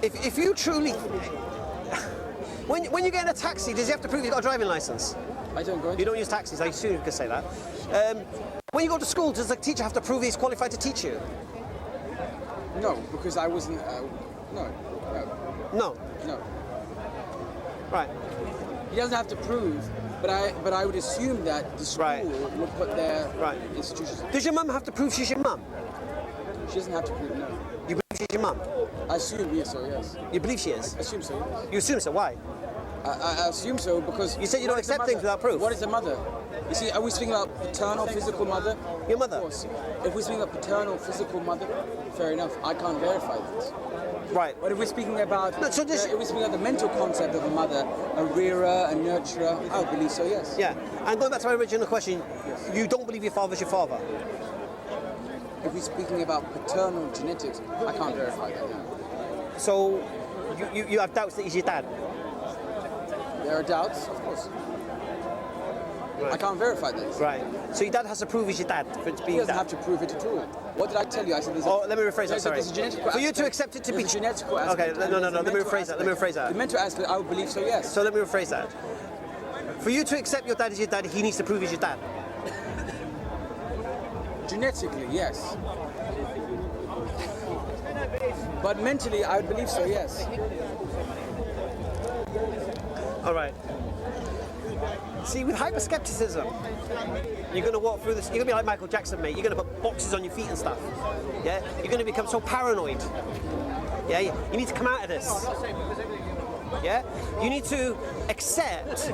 if you truly, when you get in a taxi, does he have to prove he's got a driving license? I don't go into You don't use taxis. I assume you could say that. When you go to school, does the teacher have to prove he's qualified to teach you? No, because I wasn't. No. Right. He doesn't have to prove, but I would assume that the school would put their institutions. Does your mum have to prove she's your mum? She doesn't have to prove, no. You believe she's your mum? I assume so, yes. You believe she is? I assume so, yes. You assume so? Why? I assume so because... You said you don't accept things without proof. What is a mother? You see, are we speaking about paternal, physical mother? Your mother? Of course. If we're speaking about paternal, physical mother, fair enough. I can't verify that. Right. But if we're speaking about if we're speaking about the mental concept of a mother, a rearer, a nurturer, I would believe so, yes. Yeah. And going back to my original question, you don't believe your father's your father? If we're speaking about paternal genetics, I can't verify that, no. So you have doubts that he's your dad? There are doubts, of course. Right. I can't verify this. Right. So your dad has to prove he's your dad for it to be your dad? He doesn't have to prove it at all. What did I tell you? I said there's let me rephrase that, sorry. For you to accept it to be... genetical aspect. Okay, no, let me rephrase that. The mental aspect, I would believe so, yes. So let me rephrase that. For you to accept your dad as your dad, he needs to prove he's your dad? Genetically, yes. But mentally, I would believe so, yes. All right. See, with hyper-skepticism, you're going to walk through this, you're going to be like Michael Jackson, mate. You're going to put boxes on your feet and stuff. Yeah? You're going to become so paranoid. Yeah? You need to come out of this. Yeah? You need to accept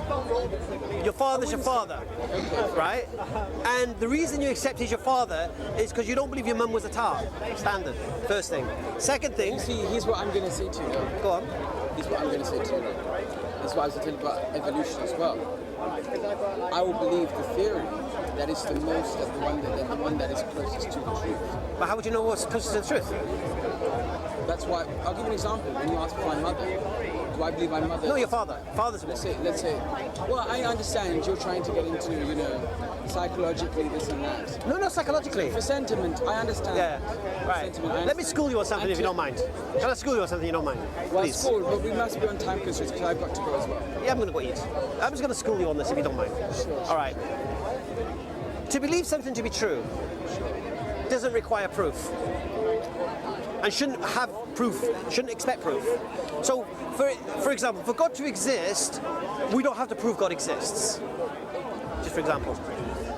your father's your father. Right? And the reason you accept he's your father is because you don't believe your mum was a tar. Standard. First thing. Second thing... See, here's what I'm going to say to you. Go on. Here's what I'm going to say to you. That's why I was telling you about evolution as well. I will believe the theory that is the most of the one that is closest to the truth. But how would you know what's closest to the truth? That's why I'll give you an example. When you ask for my mother, do I believe my mother? No, your father. Father's. Let's say. Well, I understand you're trying to get into, psychologically this and that. No, not psychologically. For sentiment, I understand. Yeah. Right. Let me school you on something if you don't mind. Can I school you on something you don't mind? Well, please? School, but we must be on time constraints because I've got to go as well. Yeah, I'm going to go eat. I'm just going to school you on this if you don't mind. Sure. All right. To believe something to be true doesn't require proof. And shouldn't have proof, shouldn't expect proof. So, for example, for God to exist, we don't have to prove God exists. Just for example.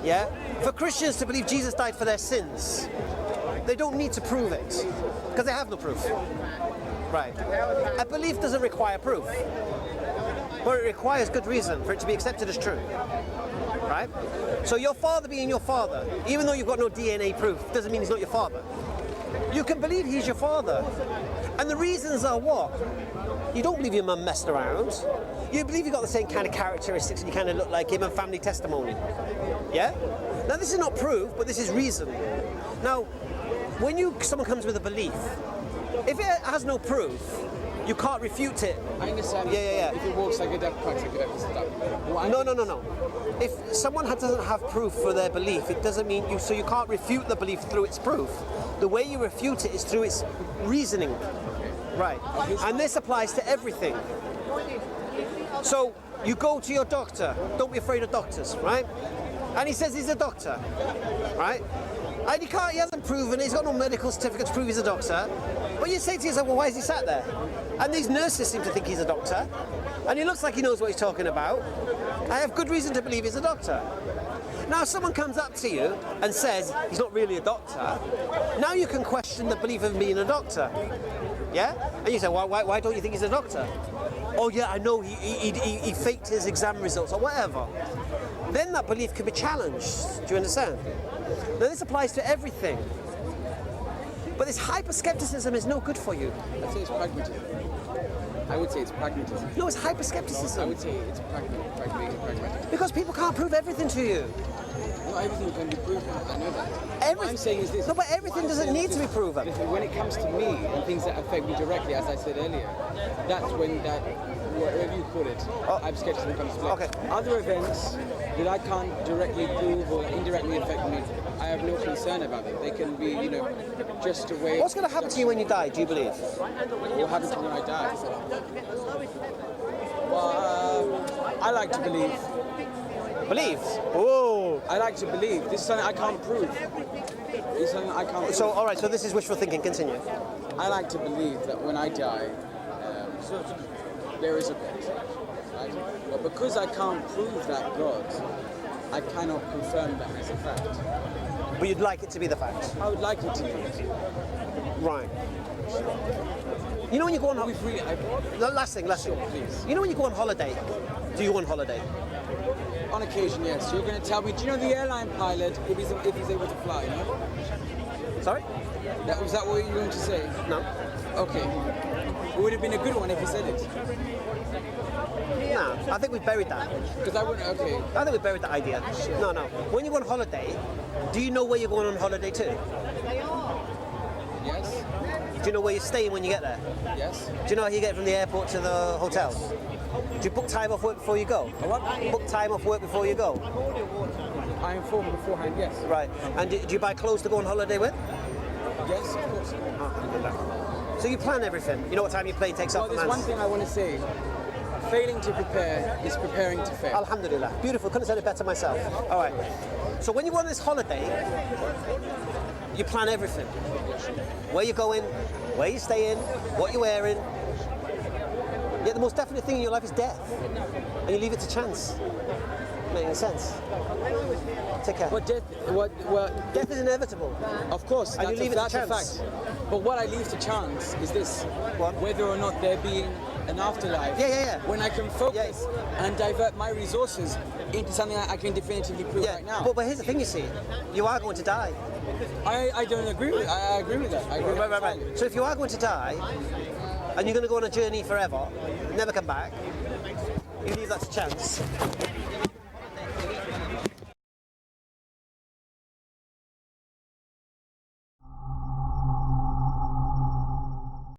Yeah? For Christians to believe Jesus died for their sins, they don't need to prove it, because they have no proof. Right. A belief doesn't require proof, but it requires good reason for it to be accepted as true. Right? So your father being your father, even though you've got no DNA proof, doesn't mean he's not your father. You can believe he's your father. And the reasons are what? You don't believe your mum messed around. You believe you've got the same kind of characteristics and you kind of look like him and family testimony. Yeah? Now this is not proof, but this is reason. Now, when someone comes with a belief, if it has no proof, you can't refute it. I understand. Yeah. If it walks like a duck, quacks like a duck, stop. No. If someone doesn't have proof for their belief, it doesn't mean you can't refute the belief through its proof. The way you refute it is through its reasoning. Right. And this applies to everything. So you go to your doctor. Don't be afraid of doctors, right? And he says he's a doctor, right? And he hasn't proven it. He's got no medical certificate to prove he's a doctor. But you say to yourself, well, why is he sat there? And these nurses seem to think he's a doctor. And he looks like he knows what he's talking about. I have good reason to believe he's a doctor. Now, if someone comes up to you and says he's not really a doctor, now you can question the belief of him being a doctor. Yeah? And you say, why don't you think he's a doctor? Oh, yeah, I know, he faked his exam results or whatever. Then that belief can be challenged. Do you understand? Now, this applies to everything. But this hyper-skepticism is no good for you. I'd say it's pragmatism. I would say it's pragmatism. No, it's hyper-skepticism. I would say it's pragmatism. Because people can't prove everything to you. Not everything can be proven. I know that. What I'm saying is this. No, but everything doesn't need to be proven. When it comes to me and things that affect me directly, as I said earlier, that's when that, whatever you call it, hyper-skepticism comes to play. Okay. Other events that I can't directly prove or indirectly affect me, I have no concern about them. They can be, you know, just a way. What's going to happen to you when you die, do you believe? What happens to me when I die? Well, I like to believe. Believe? Oh. I like to believe. This is something I can't prove. This is something I can't prove. So, all right, so this is wishful thinking. Continue. I like to believe that when I die, there is a God. Right? But because I can't prove that God, I cannot confirm that as a fact. But you'd like it to be the fact? I would like it to be. Right. You know when you go on... We've really... Last thing. Please. You know when you go on holiday? Do you go on holiday? On occasion, yes. You're going to tell me, do you know the airline pilot, if he's able to fly, no? Sorry? Was that what you were going to say? No. Okay. It would have been a good one if he said it. No, I think we've buried that. Because I wouldn't, okay. I think we buried that idea. No. When you go on holiday, do you know where you're going on holiday to? Yes. Do you know where you're staying when you get there? Yes. Do you know how you get from the airport to the hotel? Do you book time off work before you go? What? Book time off work before you go? I inform beforehand, yes. Right. And do you buy clothes to go on holiday with? Yes, of course. So you plan everything. You know what time your plane takes off? Well, there's one thing I want to say. Failing to prepare is preparing to fail. Alhamdulillah. Beautiful. Couldn't have said it better myself. All right. So when you go on this holiday, you plan everything. Where you're going, where you're staying, what you're wearing. Yet the most definite thing in your life is death. And you leave it to chance. Making sense? Take care. But Death is inevitable. of course, And you leave it to that's a chance. fact. But what I leave to chance is this: What? whether or not there being an afterlife. Yeah. When I can focus and divert my resources into something I can definitively prove right now. But here's the thing, you see. You are going to die. I don't agree with. I agree with that. I agree with that Right. entirely. So if you are going to die, and you're going to go on a journey forever, never come back, you leave that to chance.